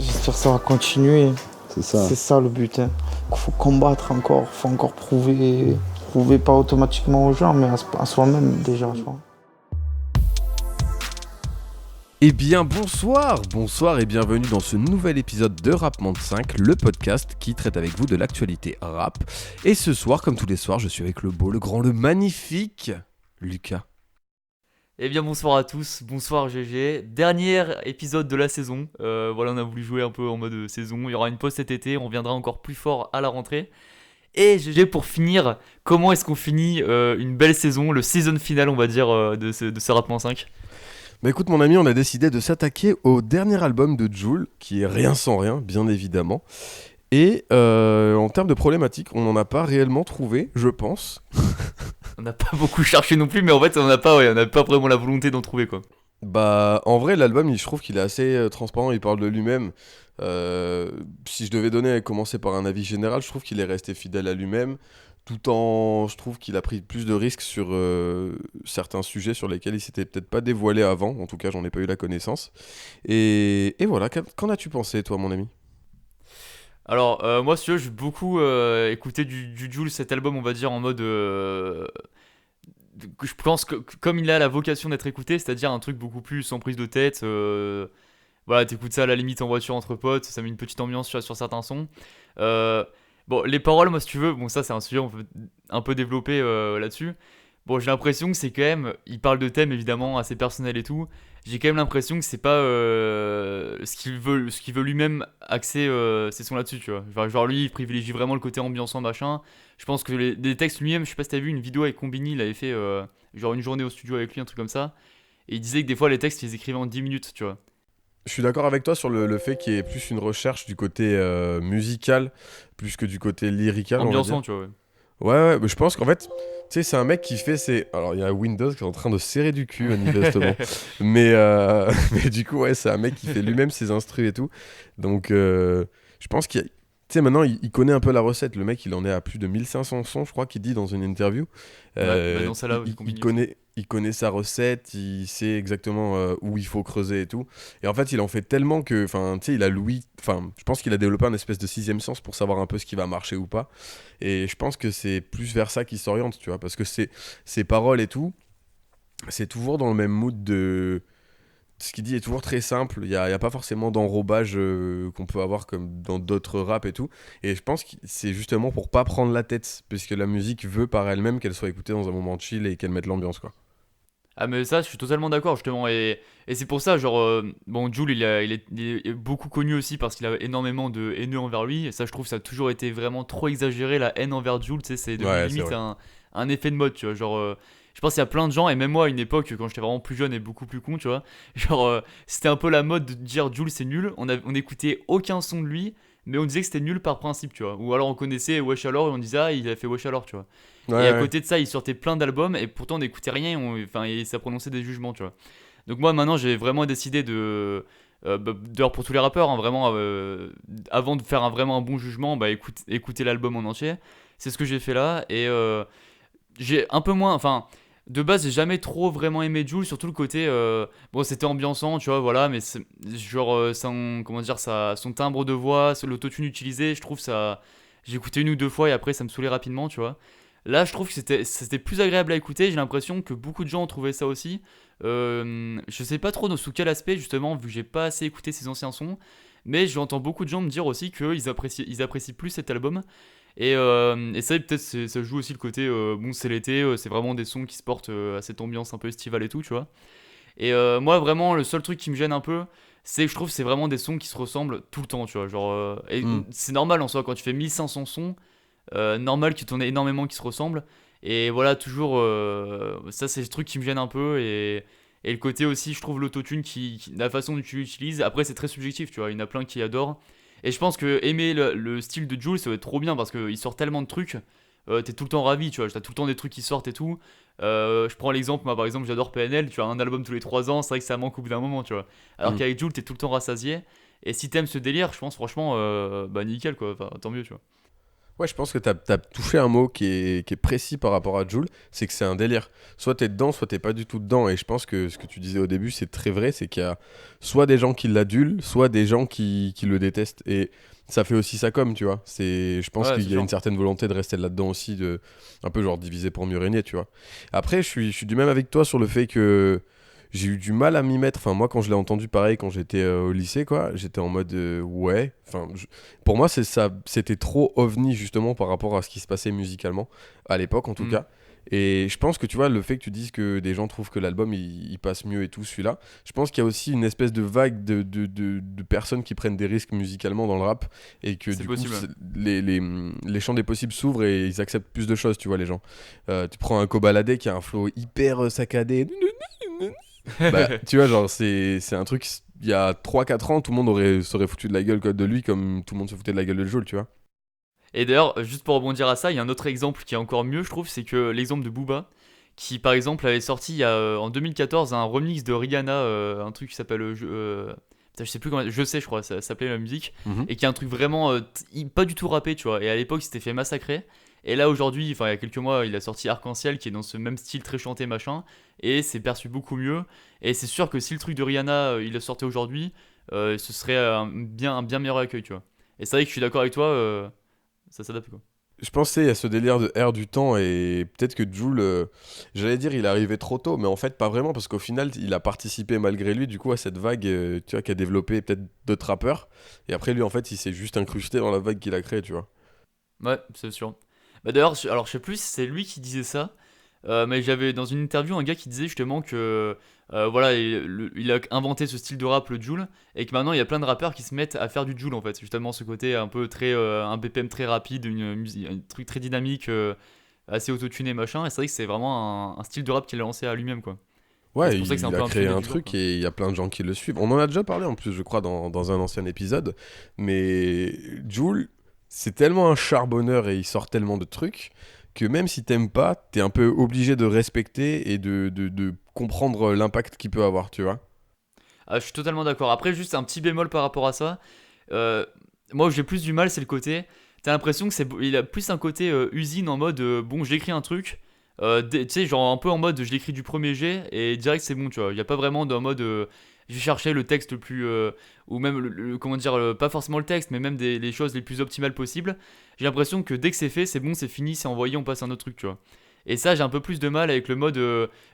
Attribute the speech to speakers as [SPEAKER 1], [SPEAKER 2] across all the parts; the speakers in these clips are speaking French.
[SPEAKER 1] J'espère que ça va continuer.
[SPEAKER 2] C'est ça.
[SPEAKER 1] C'est ça le but. Il faut combattre encore, faut encore prouver. Prouver pas automatiquement aux gens, mais à soi-même déjà, tu vois.
[SPEAKER 3] Eh bien bonsoir et bienvenue dans ce nouvel épisode de Rapmente 5, le podcast qui traite avec vous de l'actualité rap. Et ce soir, comme tous les soirs, je suis avec le beau, le grand, le magnifique Lucas.
[SPEAKER 4] Eh bien bonsoir à tous, bonsoir GG, dernier épisode de la saison, voilà on a voulu jouer un peu en mode saison, il y aura une pause cet été, on reviendra encore plus fort à la rentrée. Et GG pour finir, comment est-ce qu'on finit une belle saison, le season final on va dire de ce Rapement 5.
[SPEAKER 3] Bah écoute mon ami, on a décidé de s'attaquer au dernier album de Jul, qui est Rien sans rien, bien évidemment. Et en termes de problématiques, on n'en a pas réellement trouvé, je pense.
[SPEAKER 4] On n'a pas beaucoup cherché non plus, mais en fait on n'a pas vraiment la volonté d'en trouver quoi.
[SPEAKER 3] Bah en vrai l'album je trouve qu'il est assez transparent, il parle de lui-même. Si je devais commencer par un avis général, je trouve qu'il est resté fidèle à lui-même, tout en je trouve qu'il a pris plus de risques sur certains sujets sur lesquels il s'était peut-être pas dévoilé avant, en tout cas j'en ai pas eu la connaissance. Et voilà, qu'en as-tu pensé toi mon ami ?
[SPEAKER 4] Alors moi si tu veux, j'ai beaucoup écouté du Jul cet album on va dire en mode... je pense que comme il a la vocation d'être écouté, c'est-à-dire un truc beaucoup plus sans prise de tête, voilà, t'écoutes ça à la limite en voiture entre potes, ça met une petite ambiance sur certains sons. Euh, bon, les paroles, moi si tu veux, bon ça c'est un sujet on peut un peu développer là-dessus. Bon, j'ai l'impression que c'est quand même, il parle de thèmes évidemment assez personnels et tout. J'ai quand même l'impression que c'est pas ce qu'il veut lui-même axer ses sons là-dessus, tu vois. Genre lui, il privilégie vraiment le côté ambiançant machin. Je pense que les textes lui-même, je sais pas si t'as vu une vidéo avec Combini, il avait fait genre une journée au studio avec lui, un truc comme ça. Et il disait que des fois les textes, il les écrivait en 10 minutes, tu vois.
[SPEAKER 3] Je suis d'accord avec toi sur le fait qu'il y ait plus une recherche du côté musical, plus que du côté lyrical, on va dire.
[SPEAKER 4] Ambiançant, tu vois. Ouais.
[SPEAKER 3] Ouais, mais je pense qu'en fait, tu sais, c'est un mec qui fait ses... Alors, il y a Windows qui est en train de serrer du cul, manifestement. Mais du coup, ouais, c'est un mec qui fait lui-même ses instrus et tout. Donc, je pense qu'il y a... Tu sais, maintenant, il connaît un peu la recette. Le mec, il en est à plus de 1500 sons, je crois qu'il dit dans une interview.
[SPEAKER 4] Ouais, bah dans celle-là,
[SPEAKER 3] Il,
[SPEAKER 4] du
[SPEAKER 3] il
[SPEAKER 4] Combini aussi.
[SPEAKER 3] connaît sa recette, il sait exactement où il faut creuser et tout. Et en fait, il en fait tellement que... Enfin, tu sais, il a l'ouïe... Enfin, je pense qu'il a développé un espèce de sixième sens pour savoir un peu ce qui va marcher ou pas. Et je pense que c'est plus vers ça qu'il s'oriente, tu vois. Parce que ses paroles et tout, c'est toujours dans le même mood de... Ce qu'il dit est toujours très simple, il y a pas forcément d'enrobage qu'on peut avoir comme dans d'autres rap et tout. Et je pense que c'est justement pour pas prendre la tête, puisque la musique veut par elle-même qu'elle soit écoutée dans un moment chill et qu'elle mette l'ambiance, quoi.
[SPEAKER 4] Ah mais ça je suis totalement d'accord justement et c'est pour ça genre bon Jul il est beaucoup connu aussi parce qu'il a énormément de haineux envers lui et ça je trouve ça a toujours été vraiment trop exagéré la haine envers Jul, tu sais c'est devenu
[SPEAKER 3] Ouais, c'est
[SPEAKER 4] limite
[SPEAKER 3] vrai.
[SPEAKER 4] un effet de mode tu vois genre je pense qu'il y a plein de gens et même moi à une époque quand j'étais vraiment plus jeune et beaucoup plus con tu vois genre c'était un peu la mode de dire Jul c'est nul on écoutait aucun son de lui mais on disait que c'était nul par principe tu vois ou alors on connaissait Wesh alors et on disait ah il a fait Wesh alors tu vois
[SPEAKER 3] Ouais,
[SPEAKER 4] et à
[SPEAKER 3] ouais.
[SPEAKER 4] côté de ça, il sortait plein d'albums et pourtant on n'écoutait rien enfin, et ça prononçait des jugements, tu vois. Donc moi maintenant j'ai vraiment décidé de... d'ailleurs pour tous les rappeurs, hein, vraiment, avant de faire vraiment un bon jugement, bah écoutez l'album en entier. C'est ce que j'ai fait là et j'ai un peu moins... Enfin, de base j'ai jamais trop vraiment aimé Jul, surtout le côté... bon c'était ambiançant, tu vois, voilà, mais genre comment dire, son timbre de voix, l'autotune utilisé, je trouve ça... J'ai écouté une ou deux fois et après ça me saoulait rapidement, tu vois. Là, je trouve que c'était plus agréable à écouter. J'ai l'impression que beaucoup de gens ont trouvé ça aussi. Je sais pas trop sous quel aspect, justement, vu que j'ai pas assez écouté ses anciens sons. Mais j'entends beaucoup de gens me dire aussi ils apprécient plus cet album. Et ça, peut-être, ça joue aussi le côté bon, c'est l'été, c'est vraiment des sons qui se portent à cette ambiance un peu estivale et tout, tu vois. Et moi, vraiment, le seul truc qui me gêne un peu, c'est que je trouve que c'est vraiment des sons qui se ressemblent tout le temps, tu vois. Genre, et
[SPEAKER 3] Hmm.
[SPEAKER 4] c'est normal en soi, quand tu fais 1500 sons, normal que t'en aies énormément qui se ressemblent. Et voilà, toujours, ça c'est le truc qui me gêne un peu. Et le côté aussi, je trouve l'autotune, la façon dont tu l'utilises, après c'est très subjectif, tu vois, il y en a plein qui adorent. Et je pense que aimer le style de Jules, ça va être trop bien parce qu'il sort tellement de trucs, t'es tout le temps ravi, tu vois, t'as tout le temps des trucs qui sortent et tout. Je prends l'exemple, moi par exemple, j'adore PNL, tu as un album tous les 3 ans, c'est vrai que ça manque au bout d'un moment, tu vois. Alors
[SPEAKER 3] Hmm.
[SPEAKER 4] qu'avec Jules, t'es tout le temps rassasié. Et si t'aimes ce délire, je pense franchement, bah nickel quoi, enfin tant mieux, tu vois.
[SPEAKER 3] Ouais, je pense que t'as touché un mot qui est précis par rapport à Jul, c'est que c'est un délire. Soit t'es dedans, soit t'es pas du tout dedans. Et je pense que ce que tu disais au début, c'est très vrai, c'est qu'il y a soit des gens qui l'adulent, soit des gens qui le détestent. Et ça fait aussi ça comme, tu vois. Je pense
[SPEAKER 4] Ouais,
[SPEAKER 3] qu'il
[SPEAKER 4] c'est
[SPEAKER 3] y a
[SPEAKER 4] sûr.
[SPEAKER 3] une certaine volonté de rester là-dedans aussi, un peu genre diviser pour mieux régner, tu vois. Après, je suis du même avec toi sur le fait que j'ai eu du mal à m'y mettre. Enfin, moi, quand je l'ai entendu pareil, quand j'étais au lycée, quoi, j'étais en mode ouais. Enfin, pour moi, c'était trop ovni justement par rapport à ce qui se passait musicalement, à l'époque en tout
[SPEAKER 4] Hmm.
[SPEAKER 3] cas. Et je pense que tu vois, le fait que tu dises que des gens trouvent que l'album il passe mieux et tout, celui-là, je pense qu'il y a aussi une espèce de vague de personnes qui prennent des risques musicalement dans le rap et que
[SPEAKER 4] C'est
[SPEAKER 3] du coup,
[SPEAKER 4] possible.
[SPEAKER 3] les champs des possibles s'ouvrent et ils acceptent plus de choses, tu vois, les gens. Tu prends un Kobalade qui a un flow hyper saccadé. Bah, tu vois, genre, c'est un truc, il y a 3 4 ans, tout le monde serait foutu de la gueule de lui comme tout le monde se foutait de la gueule de Jul, tu vois.
[SPEAKER 4] Et d'ailleurs, juste pour rebondir à ça, il y a un autre exemple qui est encore mieux, je trouve, c'est que l'exemple de Booba, qui par exemple avait sorti en 2014 un remix de Rihanna, un truc qui s'appelle. Putain, je sais plus comment. Je sais, je crois, ça s'appelait la musique.
[SPEAKER 3] Mhm.
[SPEAKER 4] Et qui est un truc vraiment pas du tout rappé, tu vois. Et à l'époque, il s'était fait massacrer. Et là, aujourd'hui, enfin, il y a quelques mois, il a sorti Arc-en-Ciel qui est dans ce même style très chanté, machin. Et c'est perçu beaucoup mieux. Et c'est sûr que si le truc de Rihanna, il le sortait aujourd'hui, ce serait un bien meilleur accueil, tu vois. Et c'est vrai que je suis d'accord avec toi, ça s'adapte quoi.
[SPEAKER 3] Je pensais à ce délire de air du temps et peut-être que Jul, j'allais dire il est arrivé trop tôt, mais en fait pas vraiment parce qu'au final il a participé malgré lui du coup à cette vague, tu vois, qui a développé peut-être d'autres rappeurs. Et après lui en fait il s'est juste incrusté dans la vague qu'il a créée, tu vois.
[SPEAKER 4] Ouais, c'est sûr. Bah d'ailleurs, alors je sais plus si c'est lui qui disait ça, mais j'avais dans une interview un gars qui disait justement que voilà, il a inventé ce style de rap, le Joule, et que maintenant il y a plein de rappeurs qui se mettent à faire du Joule en fait. Justement, ce côté un peu très. Un BPM très rapide, un truc très dynamique, assez autotuné machin, et c'est vrai que c'est vraiment un style de rap qu'il a lancé à lui-même quoi. Et c'est
[SPEAKER 3] Ouais,
[SPEAKER 4] pour ça que c'est un
[SPEAKER 3] il
[SPEAKER 4] peu
[SPEAKER 3] a
[SPEAKER 4] un
[SPEAKER 3] créé
[SPEAKER 4] pionnier
[SPEAKER 3] un
[SPEAKER 4] du genre
[SPEAKER 3] truc
[SPEAKER 4] quoi.
[SPEAKER 3] et il y a plein de gens qui le suivent. On en a déjà parlé en plus, je crois, dans un ancien épisode. Mais Jul, c'est tellement un charbonneur et il sort tellement de trucs que même si t'aimes pas, t'es un peu obligé de respecter et de comprendre l'impact qu'il peut avoir, tu vois.
[SPEAKER 4] Ah, je suis totalement d'accord. Après, juste un petit bémol par rapport à ça. Euh, Moi, où j'ai plus du mal, c'est le côté. T'as l'impression que il a plus un côté usine en mode bon, j'écris un truc. Tu sais, genre un peu en mode je l'écris du premier jet et direct c'est bon, tu vois. Il n'y a pas vraiment d'un mode je vais chercher le texte le plus. Ou même, comment dire, pas forcément le texte, mais même les choses les plus optimales possibles. J'ai l'impression que dès que c'est fait, c'est bon, c'est fini, c'est envoyé, on passe à un autre truc, tu vois. Et ça, j'ai un peu plus de mal avec le mode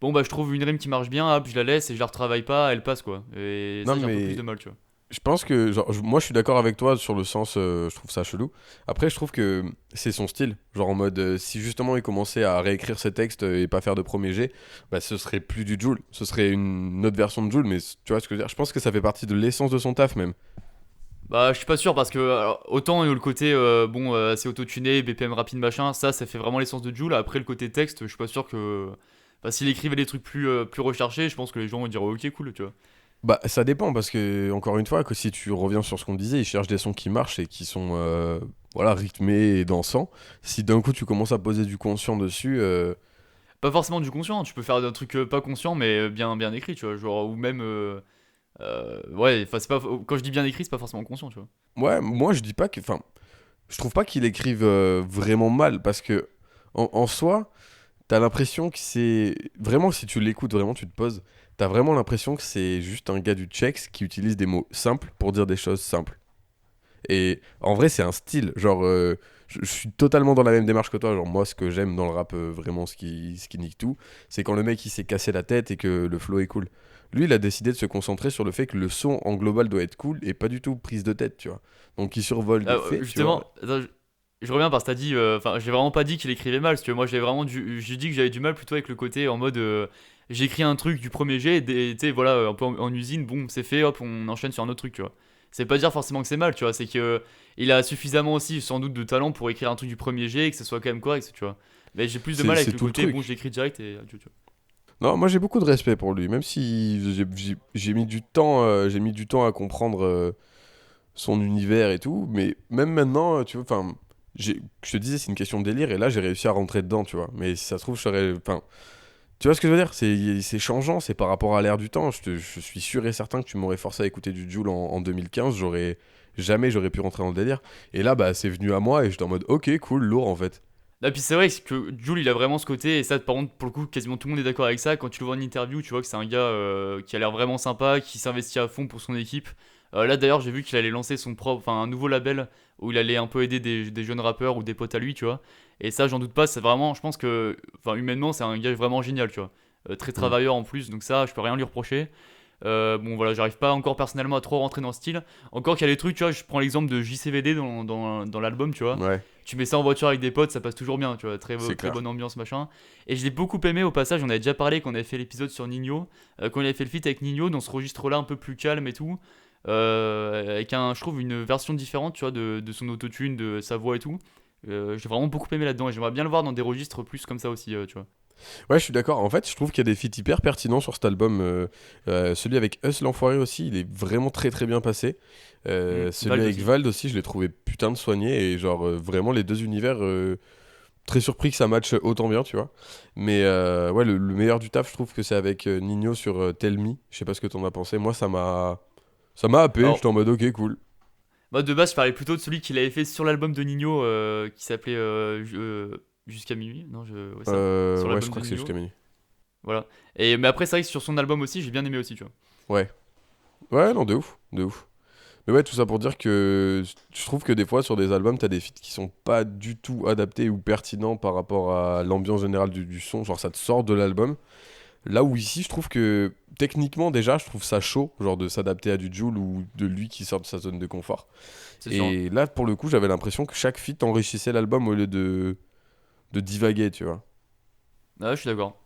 [SPEAKER 4] bon, bah je trouve une rime qui marche bien, hop, je la laisse et je la retravaille pas, elle passe quoi. Et
[SPEAKER 3] Non,
[SPEAKER 4] ça, j'ai un peu plus
[SPEAKER 3] mais
[SPEAKER 4] de mal, tu vois.
[SPEAKER 3] je pense que, genre, moi je suis d'accord avec toi sur le sens, je trouve ça chelou. Après, je trouve que c'est son style. Genre en mode, si justement il commençait à réécrire ses textes et pas faire de premier jet, bah ce serait plus du Jul. Ce serait une autre version de Jul, mais tu vois ce que je veux dire. Je pense que ça fait partie de l'essence de son taf même.
[SPEAKER 4] Bah, je suis pas sûr parce que alors, autant le côté bon, assez autotuné, BPM rapide, machin, ça fait vraiment l'essence de Jul. Après, le côté texte, je suis pas sûr que. Enfin, s'il écrivait des trucs plus recherchés, je pense que les gens vont dire ok, cool, tu vois.
[SPEAKER 3] Bah ça dépend parce que, encore une fois, que si tu reviens sur ce qu'on disait, ils cherchent des sons qui marchent et qui sont voilà, rythmés et dansants. Si d'un coup tu commences à poser du conscient dessus,
[SPEAKER 4] Pas forcément du conscient, tu peux faire un truc pas conscient, mais bien écrit, tu vois. Genre, ou même. Ouais, enfin, c'est pas. Quand je dis bien écrit, c'est pas forcément conscient, tu vois.
[SPEAKER 3] ouais, moi je dis pas que. Enfin, je trouve pas qu'il écrive vraiment mal parce que en soi, t'as l'impression que c'est vraiment, si tu l'écoutes vraiment, tu te poses, t'as vraiment l'impression que c'est juste un gars du Tchex qui utilise des mots simples pour dire des choses simples. Et en vrai, c'est un style. Genre, je suis totalement dans la même démarche que toi. Genre, moi, ce que j'aime dans le rap, vraiment, ce qui nique tout, c'est quand le mec il s'est cassé la tête et que le flow est cool. Lui, il a décidé de se concentrer sur le fait que le son en global doit être cool et pas du tout prise de tête, tu vois. Donc, il survole des faits, tu vois.
[SPEAKER 4] Justement, attends, je reviens parce que t'as dit. Enfin, j'ai vraiment pas dit qu'il écrivait mal, parce que moi, j'ai dit que j'avais du mal plutôt avec le côté en mode. J'écris un truc du premier jet, tu sais, voilà, un peu en usine, boum, c'est fait, hop, on enchaîne sur un autre truc, tu vois. C'est pas dire forcément que c'est mal, tu vois, c'est que il a suffisamment aussi, sans doute, de talent pour écrire un truc du premier jet et que ce soit quand même correct, tu vois. Mais j'ai plus de mal avec
[SPEAKER 3] C'est
[SPEAKER 4] le
[SPEAKER 3] tout le
[SPEAKER 4] côté, bon,
[SPEAKER 3] truc.
[SPEAKER 4] j'écris direct et adieu, tu vois.
[SPEAKER 3] Non, moi, j'ai beaucoup de respect pour lui, même si j'ai mis du temps, j'ai mis du temps à comprendre son univers et tout. Mais même maintenant, tu vois, enfin, je te disais, c'est une question de délire et là, j'ai réussi à rentrer dedans, tu vois. Mais si ça se trouve, je serais. Enfin, Tu vois ce que je veux dire? C'est changeant, c'est par rapport à l'ère du temps. Je suis sûr et certain que tu m'aurais forcé à écouter du Jul en 2015, j'aurais pu rentrer dans le délire. Et là, bah, c'est venu à moi et j'étais en mode, ok, cool, lourd en fait.
[SPEAKER 4] Et puis c'est vrai que Jul il a vraiment ce côté, et ça par contre pour le coup quasiment tout le monde est d'accord avec ça, quand tu le vois en interview tu vois que c'est un gars qui a l'air vraiment sympa, qui s'investit à fond pour son équipe. Là d'ailleurs j'ai vu qu'il allait lancer un nouveau label où il allait un peu aider des jeunes rappeurs ou des potes à lui tu vois. Et ça j'en doute pas, c'est vraiment, je pense que humainement c'est un gars vraiment génial tu vois. Très
[SPEAKER 3] Mm.
[SPEAKER 4] travailleur en plus, donc ça je peux rien lui reprocher. Bon voilà, j'arrive pas encore personnellement à trop rentrer dans le style. Encore qu'il y a des trucs, tu vois, je prends l'exemple de JCVD dans l'album, tu vois.
[SPEAKER 3] Ouais,
[SPEAKER 4] Tu mets ça en voiture avec des potes, ça passe toujours bien, tu vois,
[SPEAKER 3] c'est
[SPEAKER 4] très
[SPEAKER 3] clair.
[SPEAKER 4] bonne ambiance, machin. Et je l'ai beaucoup aimé au passage, on avait déjà parlé quand on avait fait l'épisode sur Nino, quand il avait fait le feat avec Nino, dans ce registre-là un peu plus calme et tout, avec je trouve une version différente, tu vois, de son autotune, de sa voix et tout. J'ai vraiment beaucoup aimé là-dedans et j'aimerais bien le voir dans des registres plus comme ça aussi, tu vois.
[SPEAKER 3] Ouais, je suis d'accord. En fait, je trouve qu'il y a des feats hyper pertinents sur cet album. Celui avec Us l'Enfoiré aussi, il est vraiment très très bien passé. Celui
[SPEAKER 4] Vald
[SPEAKER 3] avec
[SPEAKER 4] aussi.
[SPEAKER 3] Vald aussi, je l'ai trouvé putain de soigné. Et genre, vraiment, les deux univers, très surpris que ça matche autant bien, tu vois. Mais ouais, le meilleur du taf, je trouve que c'est avec Nino sur Tell Me. Je sais pas ce que t'en as pensé. Moi, ça m'a happé. J'étais
[SPEAKER 4] Alors,
[SPEAKER 3] en mode, ok, cool.
[SPEAKER 4] moi de base, je parlais plutôt de celui qu'il avait fait sur l'album de Nino, qui s'appelait Jusqu'à minuit, non, ouais, ça, sur
[SPEAKER 3] Ouais, je
[SPEAKER 4] l'album de
[SPEAKER 3] crois que c'est
[SPEAKER 4] Nino.
[SPEAKER 3] jusqu'à minuit.
[SPEAKER 4] Voilà. Mais après, c'est vrai que sur son album aussi, j'ai bien aimé aussi, tu vois.
[SPEAKER 3] Ouais. Ouais, non, de ouf, de ouf. Mais ouais, tout ça pour dire que je trouve que des fois sur des albums, t'as des feats qui sont pas du tout adaptés ou pertinents par rapport à l'ambiance générale du son, genre ça te sort de l'album. Là où ici, je trouve que techniquement déjà, je trouve ça chaud, genre de s'adapter à du Jul ou de lui qui sort de sa zone de confort.
[SPEAKER 4] C'est sûr.
[SPEAKER 3] Et là, pour le coup, j'avais l'impression que chaque feat enrichissait l'album au lieu de divaguer, tu vois.
[SPEAKER 4] Ah, je suis d'accord.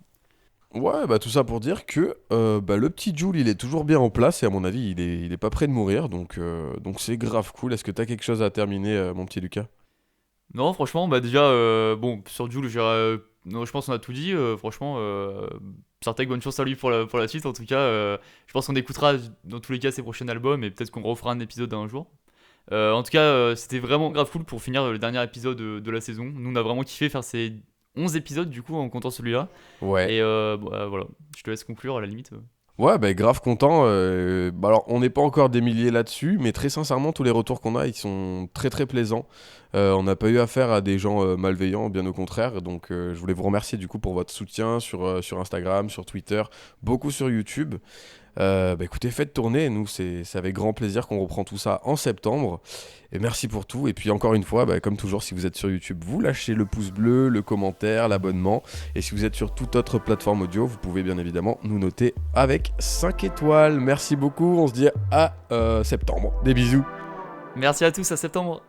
[SPEAKER 3] Ouais, bah tout ça pour dire que bah, le petit Jul il est toujours bien en place et à mon avis il est pas près de mourir donc c'est grave cool. Est-ce que t'as quelque chose à terminer mon petit Lucas?
[SPEAKER 4] Non, franchement, bah déjà, bon, sur Jul, non, je pense qu'on a tout dit. Franchement, Sartek, bonne chance à lui pour la suite. En tout cas, je pense qu'on écoutera dans tous les cas ses prochains albums et peut-être qu'on refera un épisode un jour. En tout cas, c'était vraiment grave cool pour finir le dernier épisode de la saison. Nous, on a vraiment kiffé faire ces 11 épisodes du coup en comptant celui-là.
[SPEAKER 3] Ouais.
[SPEAKER 4] Et voilà, je te laisse conclure à la limite.
[SPEAKER 3] Ouais, bah grave content. Bah, alors, on n'est pas encore des milliers là-dessus, mais très sincèrement, tous les retours qu'on a, ils sont très très plaisants. On n'a pas eu affaire à des gens malveillants, bien au contraire. Donc, je voulais vous remercier du coup pour votre soutien sur Instagram, sur Twitter, beaucoup sur YouTube. Bah écoutez, faites tourner. Nous, c'est avec grand plaisir qu'on reprend tout ça en septembre. Et merci pour tout. Et puis encore une fois, bah, comme toujours, si vous êtes sur YouTube, vous lâchez le pouce bleu, le commentaire, l'abonnement. Et si vous êtes sur toute autre plateforme audio, vous pouvez bien évidemment nous noter avec 5 étoiles. Merci beaucoup. On se dit à septembre. Des bisous.
[SPEAKER 4] Merci à tous, à septembre.